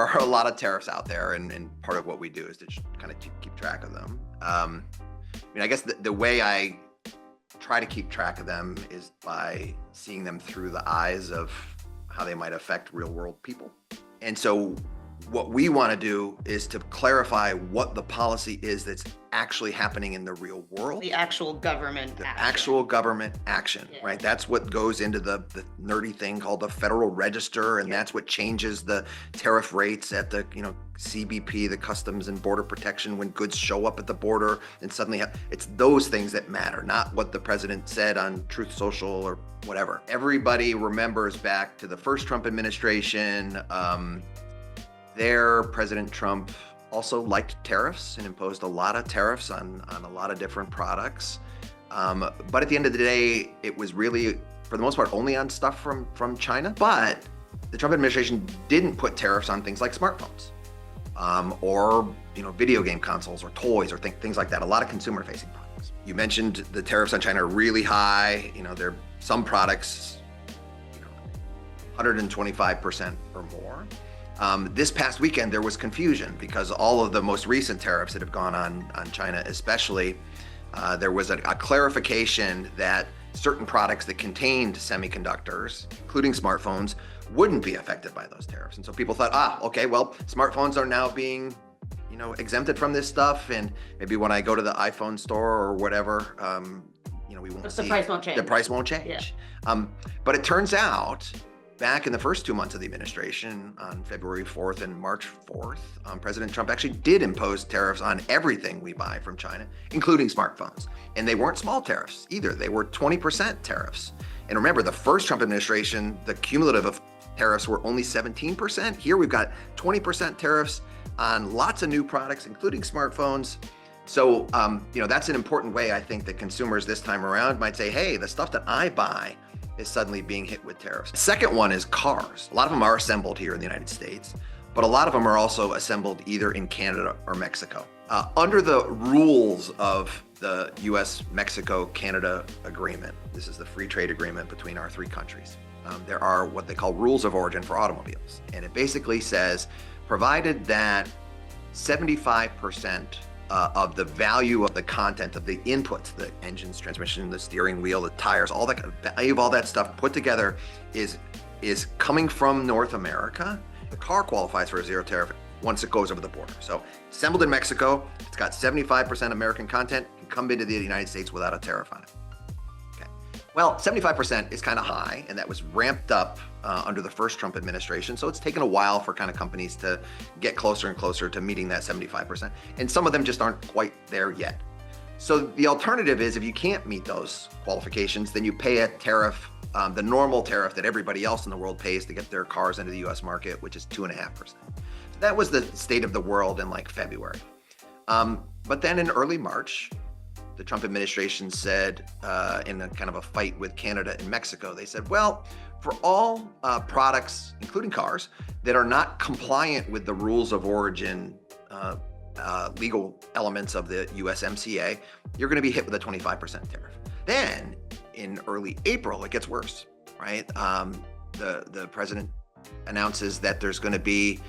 are a lot of tariffs out there, and part of what we do is to just kind of keep track of them. I guess the way I try to keep track of them is by seeing them through the eyes of how they might affect real world people. And so what we want to do is to clarify what the policy is that's actually happening in the real world. The actual government action. Actual government action, right? That's what goes into the nerdy thing called the Federal Register, and that's what changes the tariff rates at the CBP, the Customs and Border Protection, when goods show up at the border and suddenly it's those things that matter, not what the president said on Truth Social or whatever. Everybody remembers back to the first Trump administration. There, President Trump also liked tariffs and imposed a lot of tariffs on a lot of different products. But at the end of the day, it was really, for the most part, only on stuff from China. But the Trump administration didn't put tariffs on things like smartphones or video game consoles or toys or things like that, a lot of consumer-facing products. You mentioned the tariffs on China are really high. There are some products, 125% or more. This past weekend, there was confusion because all of the most recent tariffs that have gone on China, especially, there was a clarification that certain products that contained semiconductors, including smartphones, wouldn't be affected by those tariffs. And so people thought, okay, well, smartphones are now being, exempted from this stuff. And maybe when I go to the iPhone store or whatever, we won't see. The price won't change. The price won't change. Yeah. But it turns out, back in the first 2 months of the administration, on February 4th and March 4th, President Trump actually did impose tariffs on everything we buy from China, including smartphones. And they weren't small tariffs either. They were 20% tariffs. And remember, the first Trump administration, the cumulative of tariffs were only 17%. Here we've got 20% tariffs on lots of new products, including smartphones. So, that's an important way, I think, that consumers this time around might say, hey, the stuff that I buy is suddenly being hit with tariffs. The second one is cars. A lot of them are assembled here in the United States, but a lot of them are also assembled either in Canada or Mexico. Under the rules of the US-Mexico-Canada agreement, this is the free trade agreement between our three countries, there are what they call rules of origin for automobiles. And it basically says, provided that 75% of the value of the content of the inputs, the engines, transmission, the steering wheel, the tires, all that value of all that stuff put together is coming from North America, the car qualifies for a zero tariff once it goes over the border. So assembled in Mexico, it's got 75% American content, can come into the United States without a tariff on it. Okay. Well, 75% is kind of high, and that was ramped up under the first Trump administration. So it's taken a while for kind of companies to get closer and closer to meeting that 75%. And some of them just aren't quite there yet. So the alternative is, if you can't meet those qualifications, then you pay a tariff, the normal tariff that everybody else in the world pays to get their cars into the US market, which is 2.5%. So that was the state of the world in like February. But then in early March, the Trump administration said, in a kind of a fight with Canada and Mexico, they said, well, for all products, including cars, that are not compliant with the rules of origin legal elements of the USMCA, you're going to be hit with a 25% tariff. Then in early April, it gets worse, right? The president announces that there's going to be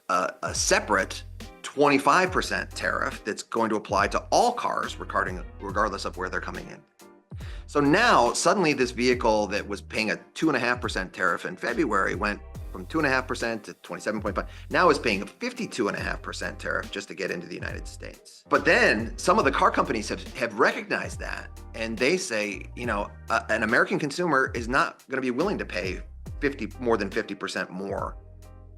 a separate 25% tariff that's going to apply to all cars regardless of where they're coming in. So now suddenly this vehicle that was paying a 2.5% tariff in February went from 2.5% to 27.5%, now is paying a 52.5% tariff just to get into the United States. But then some of the car companies have recognized that, and they say, an American consumer is not going to be willing to pay more than 50% more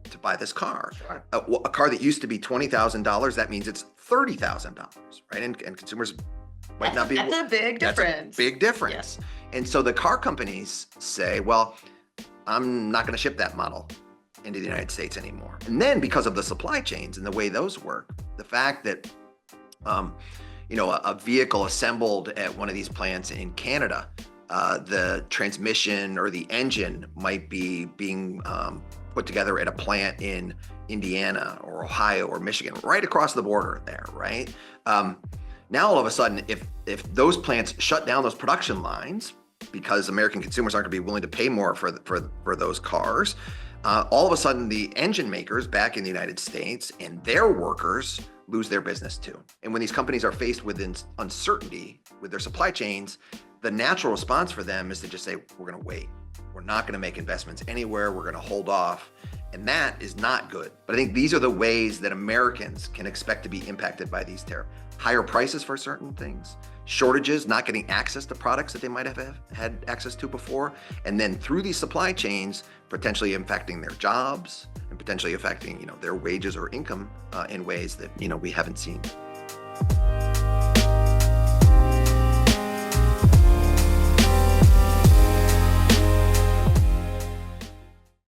to buy this car. Sure. A car that used to be $20,000, that means it's $30,000, right? And consumers might not be. That's a big difference. That's a big difference. Yes. And so the car companies say, well, I'm not going to ship that model into the United States anymore. And then because of the supply chains and the way those work, the fact that, a vehicle assembled at one of these plants in Canada, the transmission or the engine might be being put together at a plant in Indiana or Ohio or Michigan, right across the border there, right? Now all of a sudden, if those plants shut down those production lines because American consumers aren't going to be willing to pay more for those cars, all of a sudden the engine makers back in the United States and their workers lose their business too. And when these companies are faced with uncertainty with their supply chains, the natural response for them is to just say, we're going to wait. We're not going to make investments anywhere. We're going to hold off. And that is not good. But I think these are the ways that Americans can expect to be impacted by these tariffs. Higher prices for certain things, shortages, not getting access to products that they might have had access to before, and then through these supply chains, potentially impacting their jobs and potentially affecting, their wages or income in ways that, we haven't seen.